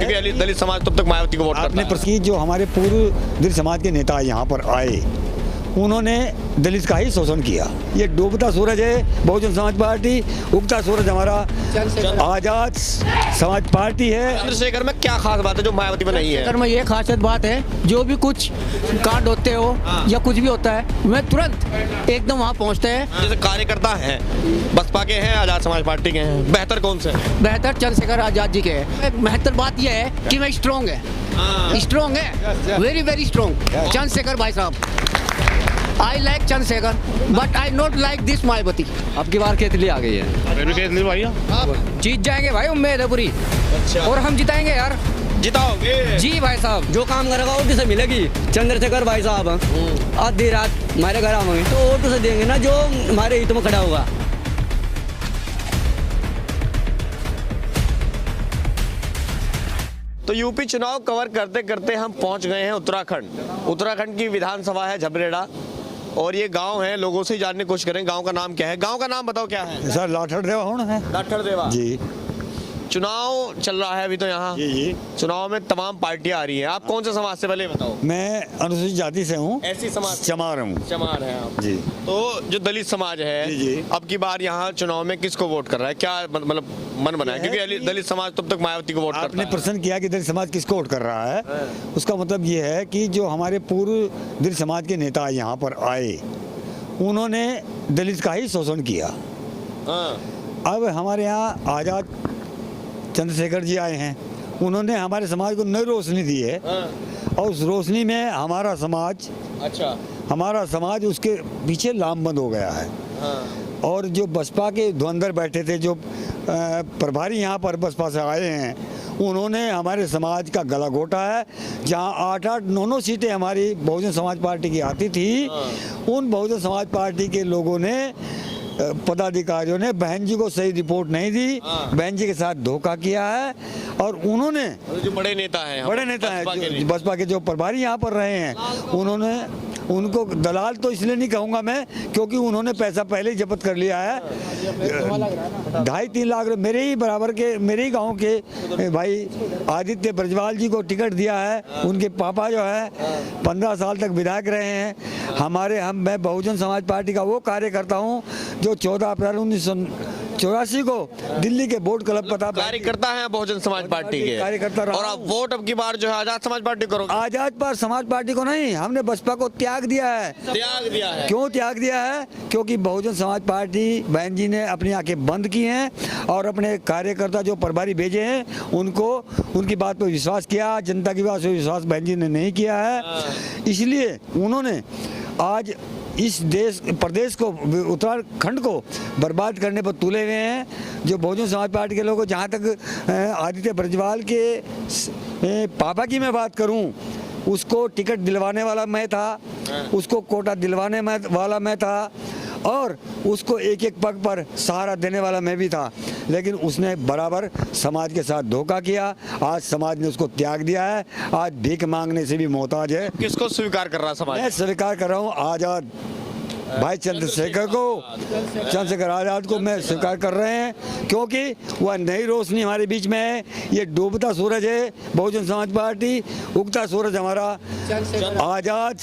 क्योंकि दलित समाज तब तक मायावती को वोट करता है। की जो हमारे पूर्व दलित समाज के नेता यहाँ पर आए, उन्होंने दलित का ही शोषण किया। ये डूबता सूरज है बहुजन समाज पार्टी, उगता सूरज हमारा आजाद समाज पार्टी है। चंद्रशेखर में क्या खास बात है जो मायावती में नहीं है? चंद्रशेखर में ये खासियत बात है, जो भी कुछ कांड होते हो या कुछ भी होता है, मैं तुरंत एकदम वहाँ पहुँचते हैं। जैसे कार्यकर्ता हैं, बसपा के हैं, आजाद समाज पार्टी के हैं, बेहतर कौन से हैं? बेहतर चंद्रशेखर आजाद जी के है। बेहतर बात यह है कि मैं स्ट्रॉन्ग है, स्ट्रॉन्ग है, वेरी वेरी स्ट्रॉन्ग चंद्रशेखर भाई साहब। I like Chandrashekhar but I not like this Mayawati. अब की बार केतली आ गई है, जीत जाएंगे भाई, उम्मीद है पूरी। और हम जिताएंगे यार, जिताओगे जी भाई साहब। जो काम करेगा वोट से मिलेगी। चंद्रशेखर भाई साहब आधी रात हमारे घर आएंगे तो वोट से देंगे ना, जो हमारे हित में खड़ा होगा। तो यूपी चुनाव कवर करते करते हम पहुंच गए हैं उत्तराखंड की विधानसभा है झबरेड़ा, और ये गांव है। लोगों से जानने की कोशिश करें गांव का नाम क्या है। गांव का नाम बताओ क्या है? सर लाठर देवा होना है। लाठर देवा जी। चुनाव चल रहा है अभी तो यहाँ। जी। चुनाव में तमाम पार्टियां आ रही हैं। आप कौन से समाज से, पहले बताओ? मैं अनुसूचित जाति से हूँ। ऐसी समाज? चमार हूँ। चमार है आप? जी। तो जो दलित समाज है, जी। अब की बार यहाँ चुनाव में किसको वोट कर रहा है? क्या मतलब मन बना है? क्योंकि दलित समाज तब तक मायावती को वोट करता है। आपने प्रश्न किया कि दलित समाज किसको वोट कर रहा है, उसका मतलब ये है कि जो हमारे पूर्व दलित समाज के नेता यहाँ पर आए, उन्होंने दलित का ही शोषण किया। अब हमारे यहाँ आजाद चंद्रशेखर जी आए हैं, उन्होंने हमारे समाज को नई रोशनी दी है, और उस रोशनी में हमारा समाज उसके पीछे लामबंद हो गया है। और जो बसपा के धुरंधर बैठे थे, जो प्रभारी यहाँ पर बसपा से आए हैं, उन्होंने हमारे समाज का गला घोटा है। जहाँ 8-8, 9-9 सीटें हमारी बहुजन समाज पार्टी की आती थी, उन बहुजन समाज पार्टी के लोगों ने, पदाधिकारियों ने बहन जी को सही रिपोर्ट नहीं दी, बहन जी के साथ धोखा किया है। और उन्होंने, जो बड़े नेता हैं बसपा के जो प्रभारी यहाँ पर रहे हैं, उन्होंने उनको दलाल तो इसलिए नहीं कहूँगा मैं, क्योंकि उन्होंने पैसा पहले ही जब्त कर लिया है। 2.5-3 लाख मेरे ही बराबर के, मेरे ही गांव के भाई आदित्य ब्रजवाल जी को टिकट दिया है। उनके पापा जो है 15 साल तक विधायक रहे हैं। मैं बहुजन समाज पार्टी का वो कार्यकर्ता हूँ जो 14 अप्रैल 1984 को दिल्ली के बोर्ड क्लब पता कार्यकर्ता है बहुजन समाज पार्टी के कार्यकर्ता। और आप वोट अब की बार जो है आजाद समाज पार्टी करोगे? आजाद पर समाज पार्टी को नहीं, हमने बसपा को त्याग दिया है। क्यों त्याग दिया है? क्योंकि बहुजन समाज पार्टी बहन जी ने अपनी आंखें बंद की हैं, और अपने कार्यकर्ता जो प्रभारी भेजे हैं उनकी बात पर विश्वास किया। जनता की बात पर विश्वास बहन जी ने नहीं किया है। इसलिए उन्होंने आज इस प्रदेश को, उत्तराखंड को बर्बाद करने पर तुले हुए हैं। जो बहुजन समाज पार्टी के लोगों, जहाँ तक आदित्य ब्रजवाल के पापा की मैं बात करूं, उसको टिकट दिलवाने वाला मैं था, उसको कोटा दिलवाने वाला मैं था, और उसको एक पग पर सहारा देने वाला मैं भी था। लेकिन उसने बराबर समाज के साथ धोखा किया। आज समाज ने उसको त्याग दिया है। आज भीख मांगने से भी मोहताज है। किसको स्वीकार कर रहा समाज? मैं स्वीकार कर रहा हूँ आजाद भाई चंद्रशेखर आजाद को मैं स्वीकार कर रहे हैं, क्योंकि वह नई रोशनी हमारे बीच में है। ये डूबता सूरज है बहुजन समाज पार्टी, उगता सूरज हमारा आजाद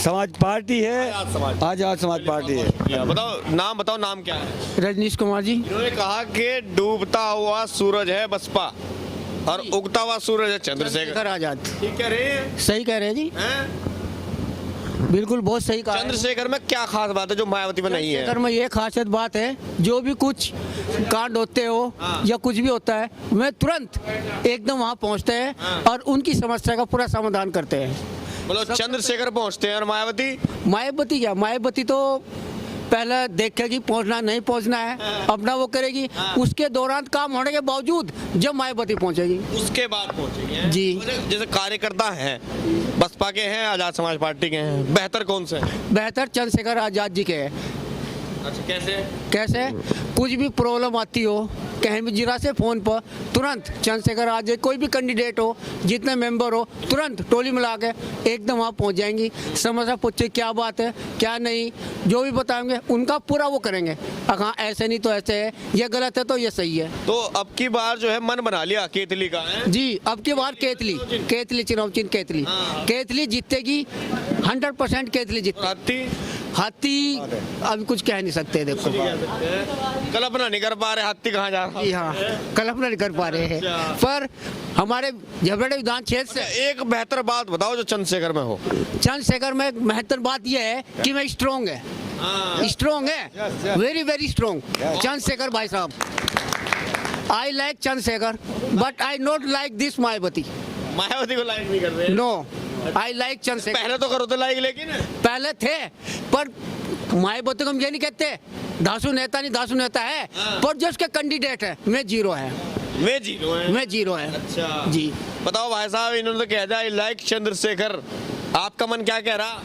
समाज पार्टी है। आजाद समाज पार्टी है। बताओ नाम क्या है? रजनीश कुमार जी। इन्होंने कहा कि डूबता हुआ सूरज है बसपा और उगता हुआ सूरज है चंद्रशेखर आजाद। ठीक कह रहे हैं? सही कह रहे हैं जी, बिल्कुल बहुत सही कहा। चंद्रशेखर में क्या खास बात है जो मायावती में नहीं है? चंद्रशेखर में ये खासियत बात है, जो भी कुछ कांड होते हो या कुछ भी होता है, मैं तुरंत एकदम वहाँ पहुँचते हैं और उनकी समस्या का पूरा समाधान करते हैं। मतलब चंद्रशेखर पहुँचते हैं और मायावती क्या, मायावती तो पहले देखेगी पहुंचना नहीं पहुंचना है, अपना वो करेगी। उसके दौरान काम होने के बावजूद जब मायावती पहुंचेगी, उसके बाद पहुंचेगी जी। जैसे कार्यकर्ता हैं, बसपा के हैं, आजाद समाज पार्टी के हैं, बेहतर कौन से? बेहतर चंद्रशेखर आजाद जी के हैं। अच्छा, कैसे? कुछ भी प्रॉब्लम आती हो कहीं भी जिला से फ़ोन पर तुरंत चंद्रशेखर आ जाए, कोई भी कैंडिडेट हो, जितने मेंबर हो, तुरंत टोली मिला के एकदम वहाँ पहुँच जाएंगी। समस्या पूछे क्या बात है क्या नहीं, जो भी बताएंगे उनका पूरा वो करेंगे। हाँ ऐसे नहीं तो ऐसे है, ये गलत है तो ये सही है। तो अब की बार जो है मन बना लिया केतली का है। जी अब की बार केतली चुनाव चिन्ह केतली जीतेगी 100%। केतली जीते। हाथी अभी कुछ कह नहीं सकते, देखो कल्पना नहीं कर पा रहे हाथी कहाँ जा रहा है। जी हाँ कल्पना नहीं कर पा रहे हैं, पर हमारे झबरेड़ा विधान क्षेत्र से एक बेहतर बात बताओ जो चंद्रशेखर में हो। चंद्रशेखर में महत्वपूर्ण बात यह है कि मैं स्ट्रोंग है, स्ट्रोंग है, वेरी वेरी स्ट्रोंग चंद्रशेखर भाई साहब। I like Chandrashekhar but I not like this Mayawati. Mayawati को लाइक नहीं कर रहे। No I like Chandrashekhar. पहले तो करो तो लाइक, लेकिन पहले थे पर मायावती को हम ये नहीं कहते धासु नेता नहीं, धासु नेता है, पर जो उसके कैंडिडेट है मैं जीरो है, मैं जीरो है। अच्छा जी बताओ भाई साहब, इन्होंने तो कह दिया आई लाइक चंद्रशेखर, आपका मन क्या कह रहा?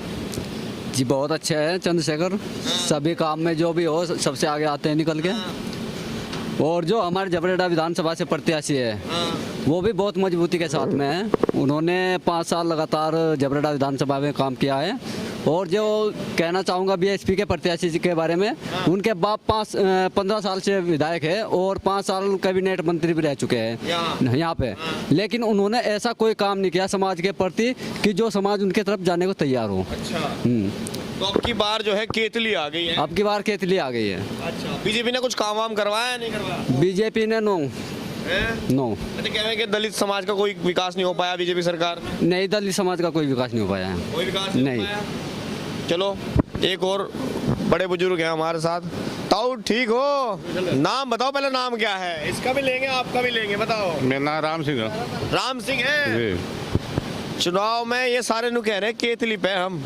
जी बहुत अच्छे है चंद्रशेखर, सभी काम में जो भी हो सबसे आगे आते हैं निकल के। और जो हमारे झबरेड़ा विधानसभा से प्रत्याशी है वो भी बहुत मजबूती के साथ में है। उन्होंने 5 साल लगातार झबरेड़ा विधानसभा में काम किया है। और जो कहना चाहूँगा बीएसपी के प्रत्याशी के बारे में, उनके बाप 15 साल से विधायक है और 5 साल कैबिनेट मंत्री भी रह चुके हैं यहाँ पे, लेकिन उन्होंने ऐसा कोई काम नहीं किया समाज के प्रति कि जो समाज उनके तरफ जाने को तैयार हो। तो अब की बार जो है केतली आ गई है। अब की बार केतली आ गई है। अच्छा बीजेपी ने कुछ काम वाम करवाया नहीं करवाया? बीजेपी ने नो अच्छा कह रहे हैं कि दलित समाज का कोई विकास नहीं हो पाया बीजेपी सरकार में? नहीं, दलित समाज का कोई विकास नहीं हो पाया है। कोई विकास नहीं। हो पाया? चलो एक और बड़े बुजुर्ग हैं हमारे साथ। ताऊ ठीक हो? नाम बताओ पहले, नाम क्या है? इसका भी लेंगे आपका भी लेंगे, बताओ। मेरा नाम राम सिंह है। राम सिंह है। चुनाव में ये सारे नु कह रहे हैं केतली पे हम,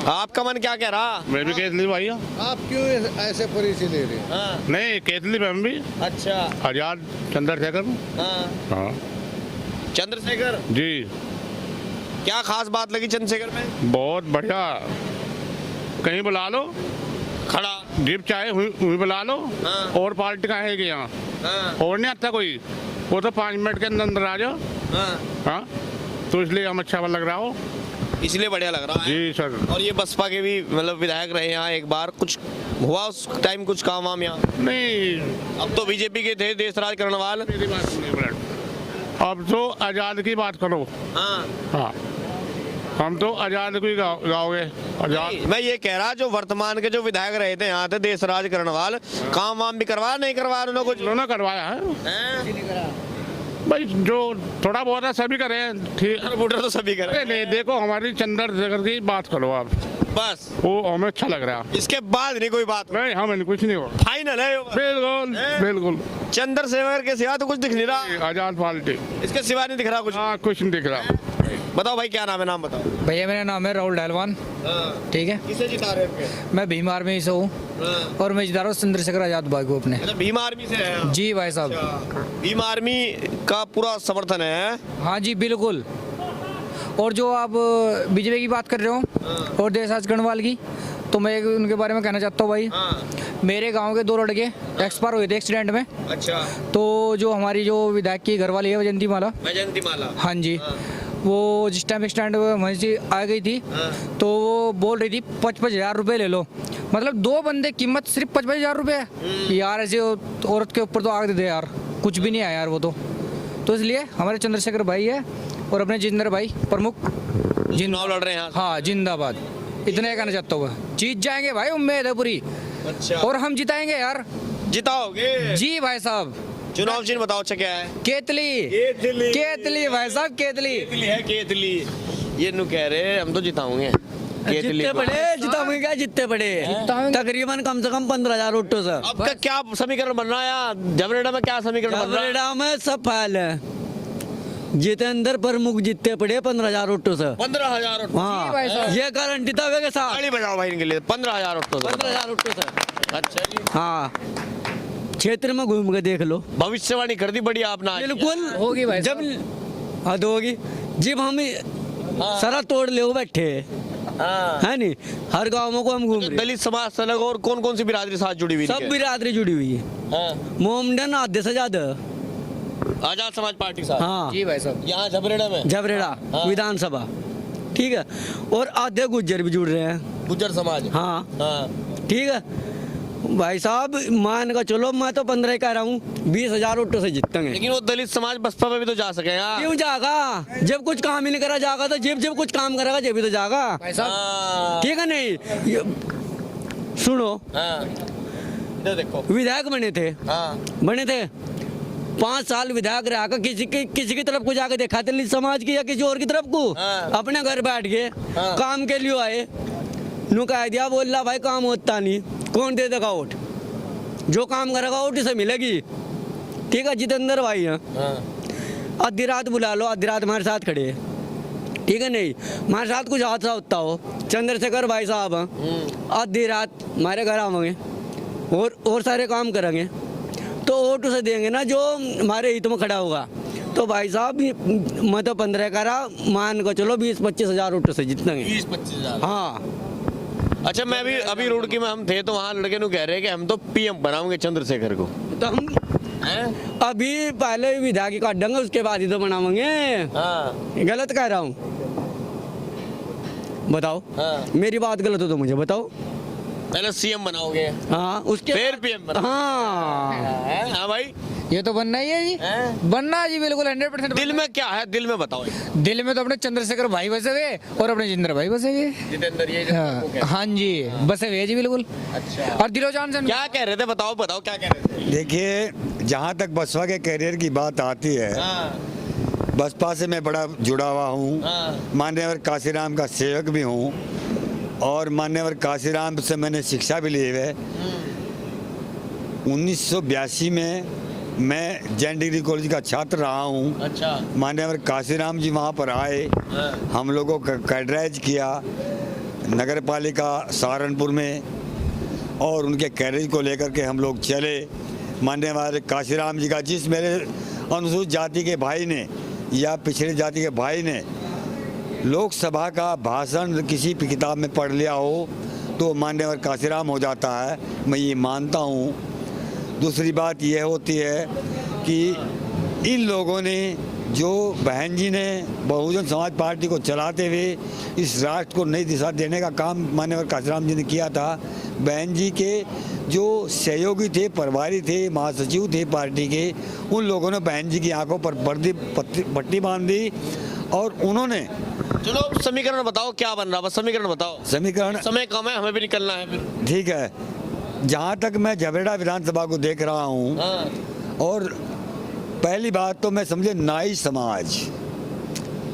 आपका मन क्या कह रहा? मैं भी केतली भाई हूँ। आप क्यों ऐसे परिचय ले रहे हैं? हाँ। नहीं केतली पे हम भी। अच्छा आजाद चंद्रशेखर। हाँ। हाँ चंद्रशेखर जी। क्या खास बात लगी चंद्रशेखर में? बहुत बढ़िया, कहीं बुला लो खड़ा जीप चाहे हुई बुला लो। हाँ। और पार्टी का है कि यहाँ हाँ। और नहीं आता कोई, वो तो 5 मिनट के अंदर अंदर आ जाओ। हाँ। हाँ तो इसलिए हम अच्छा लग रहा हो। इसलिए बढ़िया लग रहा है। जी सर। और ये बसपा के भी मतलब विधायक रहे यहाँ, एक बार कुछ हुआ उस टाइम कुछ काम वाम यहाँ? नहीं अब तो बीजेपी के थे देशराज करने वाले। मेरी बात सुनिए, अब तो आजाद की बात करो। हाँ। हाँ हम तो आजाद को ही गाओगे। आजाद मैं ये कह रहा जो वर्तमान के जो विधायक रहे थे यहाँ थे देशराज करने वाले, काम वाम भी करवाया नहीं करवाया उन्होंने कुछ? उन्होंने करवाया है हैं? भाई, जो थोड़ा बहुत है सभी करें ठीक। वोटर तो सभी करे। अरे नहीं देखो हमारी चंद्रशेखर की बात करो आप, बस वो हमें अच्छा लग रहा है। इसके बाद नहीं कोई बात? नहीं हमें कुछ नहीं हो। फाइनल है ये? बिल्कुल बिल्कुल। चंद्रशेखर के सिवा तो कुछ दिख नहीं रहा? आजाद पार्टी। इसके सिवा नहीं दिख रहा कुछ? हाँ कुछ नहीं दिख रहा। बताओ भाई क्या नाम है, नाम बताओ। भैया मेरा नाम है राहुल डहलवान। ठीक है, किसे जिता रहे हैं? मैं भीम आर्मी से हूँ और मैं जिता रहा हूँ चंद्रशेखर आजाद भाई को अपने। अच्छा भीम आर्मी से है? जी भाई साहब। भीम आर्मी का पूरा समर्थन है? हाँ जी बिल्कुल। और जो आप बीजेपी की बात कर रहे हो और देशराज करनवाल की, तो मैं उनके बारे में कहना चाहता हूँ भाई। मेरे गांव के 2 लड़के एक्सपायर हुए थे एक्सीडेंट में। अच्छा। तो जो हमारी जो विधायक की घरवाली है वैजंती माला, वैजंती माला, हाँ जी, वो जिस टाइम एक्सीडेंट वहीं आ गई थी तो वो बोल रही थी 55,000 रुपये ले लो। मतलब 2 बंदे कीमत सिर्फ 55,000 रुपये यार, ऐसे औरत के ऊपर तो आग दे दे यार, कुछ भी नहीं आया यार वो तो इसलिए हमारे चंद्रशेखर भाई है और अपने जितेंद्र भाई प्रमुख चुनाव लड़ रहे हैं। हाँ जिंदाबाद, इतना ही कहना चाहता हूँ। जीत जाएंगे भाई, उम्मीद है पूरी। अच्छा। और हम जिताएंगे यार। जिताओगे? जी भाई साहब। चुनाव चिन्ह बताओ अच्छा क्या है? केतली। केतली। केतली भाई साहब, केतली। केतली है, केतली। ये नु कह रहे हम तो जिताओगे केतली जितने को। बड़े जिताओगे क्या, जितने बड़े तकरीबन कम से कम 15,000 वोटों से। अब का क्या समीकरण बन रहा है यहाँ झबरेड़ा में? क्या समीकरण बन रहा है? झबरेड़ा में सब फाइल है। जितेंद्र प्रमुख जीतते पड़े 15,000 वोटों से। 15,000 हाँ ये गारंटी था के साथ। ताली बजाओ भाई इनके लिए। 15,000 वोटों से। 15,000 वोटों से। अच्छा जी। हाँ क्षेत्र में घूम के देख लो। भविष्यवाणी कर दी बड़ी आपने आज। बिल्कुल होगी भाई जब हद होगी जब हम सारा तोड़ ले बैठे। है नहीं, हर गाँवों को हम घूम रहे। दलित समाज से अलग और कौन कौन सी बिरादरी साथ जुड़ी हुई सब बिरादरी जुड़ी हुई है, मोमडन आधे से ज्यादा। आजाद समाज पार्टी साथ। हाँ जी भाई साहब। यहाँ झबरेड़ा में झबरेड़ा विधानसभा, ठीक है, और आधे गुज्जर भी जुड़ रहे हैं। गुज्जर समाज। हाँ ठीक है भाई साहब, मान का चलो मैं तो 15 कह रहा हूँ, 20,000 ऑटो से जीतेंगे। लेकिन वो दलित समाज बसपा में भी तो जा सकेगा। क्यों जागा, जब कुछ काम ही नहीं करा जागा तो जब कुछ काम करेगा जब भी तो जागा, भाई साहब ठीक है नहीं। सुनो, इधर देखो, विधायक बने थे 5 साल विधायक रहा का, किसी की तरफ को जाके देखा दलित समाज की या किसी और की तरफ को? अपने घर बैठ गए, काम के लिए आए, नु कह दिया बोल रहा भाई काम होता नहीं, कौन दे देगा वोट? जो काम करेगा वोट इसे मिलेगी, ठीक है। जितेंद्र भाई हैं, आधी रात बुला लो, आधी रात हमारे साथ खड़े, ठीक है नहीं, हमारे साथ कुछ हादसा होता हो, चंद्रशेखर भाई साहब हैं, आधी रात हमारे घर आवेंगे और सारे काम करेंगे, तो वोट उसे देंगे ना जो हमारे हित में खड़ा होगा। तो भाई साहब मैं तो 15 करा, मान को चलो 20-25 हजार वोट से जीतेंगे। 20-25 हजार। हाँ अच्छा, मैं भी अभी रुड़की में हम थे तो वहाँ लड़के नु कह रहे हैं कि हम तो पीएम बनाएंगे चंद्रशेखर को। तो हम अभी पहले विधायक काटेंगे, उसके बाद ही तो बनावेंगे। गलत कह रहा हूँ? बताओ, मेरी बात गलत हो तो मुझे बताओ। पहले सीएम बनाओगे, हाँ उसके फिर पीएम बनाओगे। हाँ भाई, ये तो बनना ही है जी, बनना है जी बिल्कुल 100%। दिल में क्या है, दिल में बताओ। दिल में तो अपने चंद्रशेखर भाई बसे हुए और अपने जितेंद्र भाई बसे हुए। जितेंद्र ये हाँ जी, बसे हुए जी बिल्कुल। अच्छा, और दिलोजान से क्या कह रहे थे, बताओ क्या कह रहे थे? देखिए, जहाँ तक बसपा के करियर की बात आती है, बसपा से मैं बड़ा जुड़ा हुआ हूँ, मान्यवर काशीराम का सेवक भी हूँ और मान्यवर काशीराम से मैंने शिक्षा भी ली है। 1982 में मैं जैन डिग्री कॉलेज का छात्र रहा हूँ। अच्छा। मान्यवर काशीराम जी वहाँ पर आए, हम लोगों को कैडराइज किया नगर पालिका सहारनपुर में, और उनके कैरियर को लेकर के हम लोग चले। मान्यवर काशीराम जी का, जिस मेरे अनुसूचित जाति के भाई ने या पिछड़ी जाति के भाई ने लोकसभा का भाषण किसी किताब में पढ़ लिया हो तो मान्यवर काशीराम हो जाता है, मैं ये मानता हूँ। दूसरी बात यह होती है कि इन लोगों ने, जो बहन जी ने बहुजन समाज पार्टी को चलाते हुए इस राष्ट्र को नई दिशा देने का काम मान्यवर काशीराम जी ने किया था। बहन जी के जो सहयोगी थे, प्रभारी थे, महासचिव थे पार्टी के, उन लोगों ने बहन जी की आंखों पर पट्टी बांध दी और उन्होंने। चलो समीकरण बताओ, क्या बन रहा, बस समीकरण बताओ। समीकरण, समय कम है, हमें भी निकलना है फिर। ठीक है, जहाँ तक मैं झबरेड़ा विधानसभा को देख रहा हूँ, और पहली बात तो मैं समझे नाई समाज,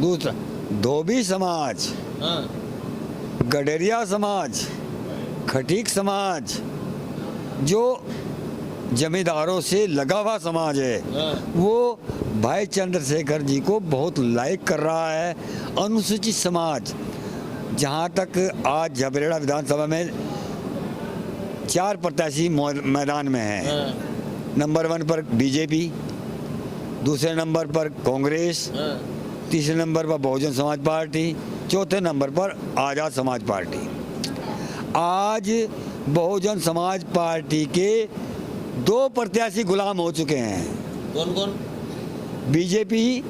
दूसरा धोबी समाज, गडेरिया समाज, खटीक समाज, जो जमींदारों से लगा हुआ समाज है, वो भाई चंद्रशेखर जी को बहुत लाइक कर रहा है। अनुसूचित समाज, जहाँ तक आज झबरेड़ा विधानसभा में 4 प्रत्याशी मैदान में हैं। नंबर 1 पर बीजेपी, दूसरे नंबर पर कांग्रेस, तीसरे नंबर पर बहुजन समाज पार्टी, चौथे नंबर पर आजाद समाज पार्टी। आज बहुजन समाज पार्टी के 2 प्रत्याशी गुलाम हो चुके हैं। कौन कौन? बीजेपी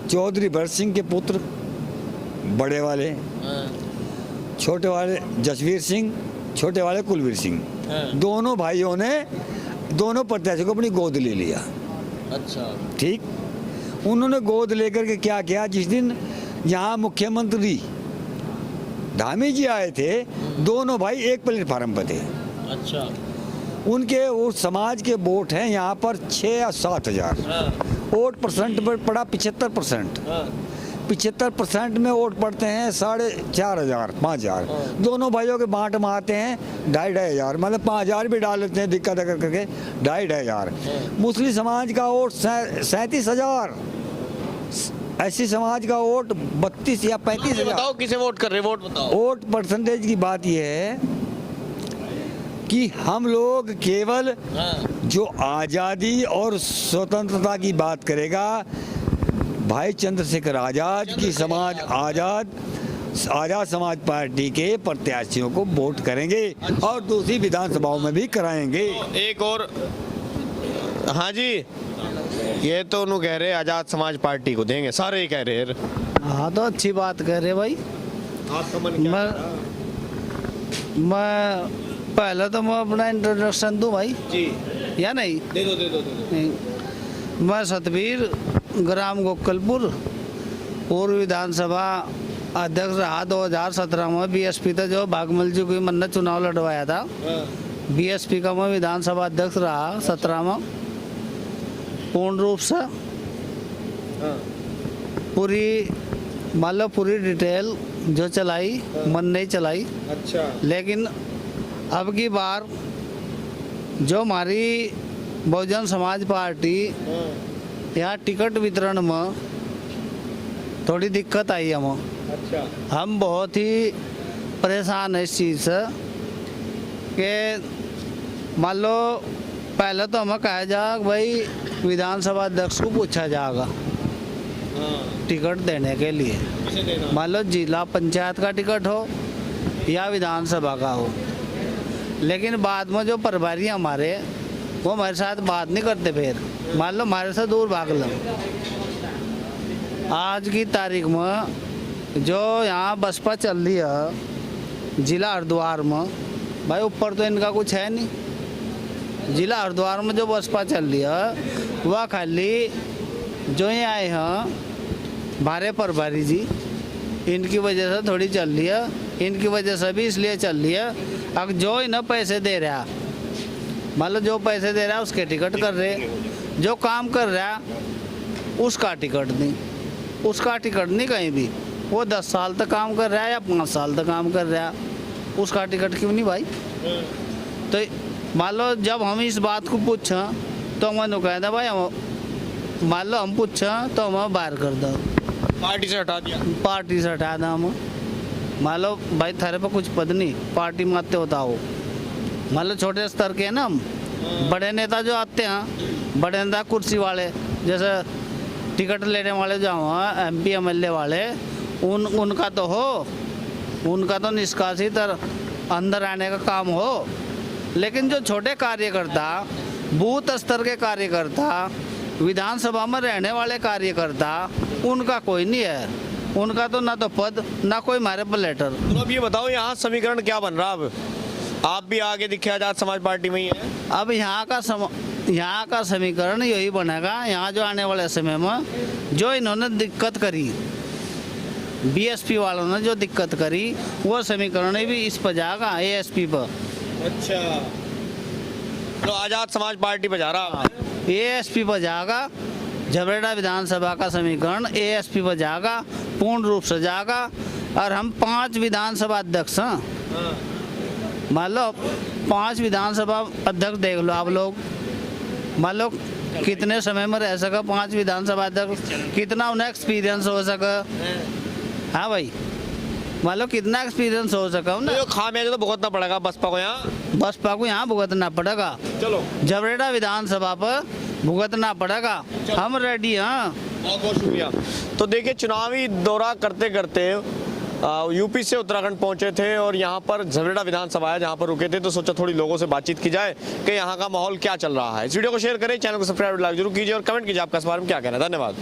चौधरी भरत सिंह के पुत्र बड़े वाले, छोटे वाले जसवीर सिंह, छोटे वाले कुलवीर सिंह, दोनों भाइयों ने दोनों प्रत्याशी को अपनी गोद ले लिया। अच्छा, ठीक, उन्होंने गोद लेकर के क्या किया, जिस दिन यहाँ मुख्यमंत्री धामी जी आए थे, दोनों भाई एक प्लेटफार्म पर थे। अच्छा, उनके उस समाज के वोट हैं यहाँ पर 6 या 7 हजार, वोट परसेंट पर पड़ा 75%। 75% में वोट पड़ते हैं 4,500 5,000, दोनों भाइयों के बांट में आते हैं 2,500 हजार, मतलब 5,000 भी डाल लेते हैं दिक्कत अगर करके 2,500 हजार। मुस्लिम समाज का वोट 37,000, ऐसी समाज का वोट 32 या 35,000। बताओ किसे वोट कर रहे, वोट बताओ। वोट परसेंटेज की बात यह है कि हम लोग केवल जो आज़ादी और स्वतंत्रता की बात करेगा, भाई चंद्रशेखर आज़ाद की समाज आज़ाद आजाद समाज पार्टी के प्रत्याशियों को वोट करेंगे और दूसरी विधानसभाओं में भी कराएंगे। एक और, हाँ जी, ये तो उन्होंने कह रहे आजाद समाज पार्टी को देंगे, सारे ही कह रहे हैं। हाँ तो अच्छी बात कर रहे भाई। आपका मन क्या मैं पहले तो मैं अपना इंट्रोडक्शन दूं भाई जी? या नहीं? दे दो। नहीं। मैं सतबीर ग्राम गोकलपुर पूर्व विधानसभा अध्यक्ष रहा। 2017 में बीएसपी था जो भागमल जी को मन ने चुनाव लड़वाया था। बीएसपी का मैं विधानसभा अध्यक्ष रहा 17 में पूर्ण रूप से। पूरी मान लो पूरी डिटेल जो चलाई मन नहीं चलाई। अच्छा। लेकिन अब की बार जो हमारी बहुजन समाज पार्टी यहाँ टिकट वितरण में थोड़ी दिक्कत आई हमें। अच्छा। हम बहुत ही परेशान है इस चीज़ से कि मान लो पहले तो हमें कहा जा भाई विधानसभा अध्यक्ष को पूछा जाएगा टिकट देने के लिए। मान लो जिला पंचायत का टिकट हो या विधानसभा का हो, लेकिन बाद में जो प्रभारी हमारे वो हमारे साथ बात नहीं करते। फिर मान लो हमारे से दूर भाग लो। आज की तारीख में जो यहाँ बसपा चल रही है जिला हरिद्वार में, भाई ऊपर तो इनका कुछ है नहीं। जिला हरिद्वार में जो बसपा चल रही है वह खाली जो ये आए हैं हमारे प्रभारी जी, इनकी वजह से थोड़ी चल रही है। इनकी वजह से भी इसलिए चल रही है, अब जो इन्हें पैसे दे रहा, मान लो जो पैसे दे रहा है उसके टिकट कर रहे, जो काम कर रहा उसका टिकट नहीं, उसका टिकट नहीं कहीं भी। वो 10 साल तक काम कर रहा है या 5 साल तक काम कर रहा है, उसका टिकट क्यों नहीं भाई? तो मान लो जब हम इस बात को पूछें तो मैंने कहा था भाई मान लो हम पूछें तो हमें बाहर कर दो, पार्टी से हटा दिया। पार्टी से हटा दें हम। मान लो भाई थारे पर कुछ पद नहीं, पार्टी में आते होता हो। मान लो छोटे स्तर के हैं ना हम, बड़े नेता जो आते हैं, बड़े नेता कुर्सी वाले जैसे टिकट लेने वाले जो हैं MP MLA वाले, उनका तो हो, उनका तो निष्कासित अंदर आने का काम हो। लेकिन जो छोटे कार्यकर्ता, बूथ स्तर के कार्यकर्ता, विधानसभा में रहने वाले कार्यकर्ता, उनका कोई नहीं है। उनका तो ना तो पद ना कोई हमारे पर लेटर। तो अब ये बताओ यहाँ समीकरण क्या बन रहा? अब आप भी आगे दिखे आजाद समाज पार्टी में ही है। अब यहाँ का समीकरण यही बनेगा। यहाँ जो आने वाले समय में जो इन्होंने दिक्कत करी, BSP वालों ने जो दिक्कत करी, वो समीकरण भी इस पर जाएगा, ASP पर। अच्छा, तो आजाद समाज पार्टी पर जा रहा, ASP पर जाएगा। झबरेड़ा विधानसभा का समीकरण ASP पर जाएगा, पूर्ण रूप से जाएगा। और हम 5 विधानसभा अध्यक्ष हैं। मान लो 5 विधानसभा अध्यक्ष देख लो आप लोग, मान लो कितने समय में रह सका 5 विधानसभा अध्यक्ष, कितना उन्हें एक्सपीरियंस हो सका। हाँ भाई, मान लो कितना एक्सपीरियंस हो सका ना। तो खामियाजा तो भुगतना पड़ेगा बसपा को यहाँ भुगतना पड़ेगा। चलो झबरेड़ा विधानसभा पर भुगतना पड़ेगा, हम रेडी हैं। बहुत बहुत शुक्रिया। तो देखिए, चुनावी दौरा करते करते यूपी से उत्तराखंड पहुंचे थे और यहाँ पर झबरेड़ा विधानसभा है जहाँ पर रुके थे, तो सोचा थोड़ी लोगों से बातचीत की जाए कि यहाँ का माहौल क्या चल रहा है। इस वीडियो को शेयर करें, चैनल को सब्सक्राइब लाइक जरूर कीजिए और कमेंट कीजिए आपका इस बारे में क्या कहना है। धन्यवाद।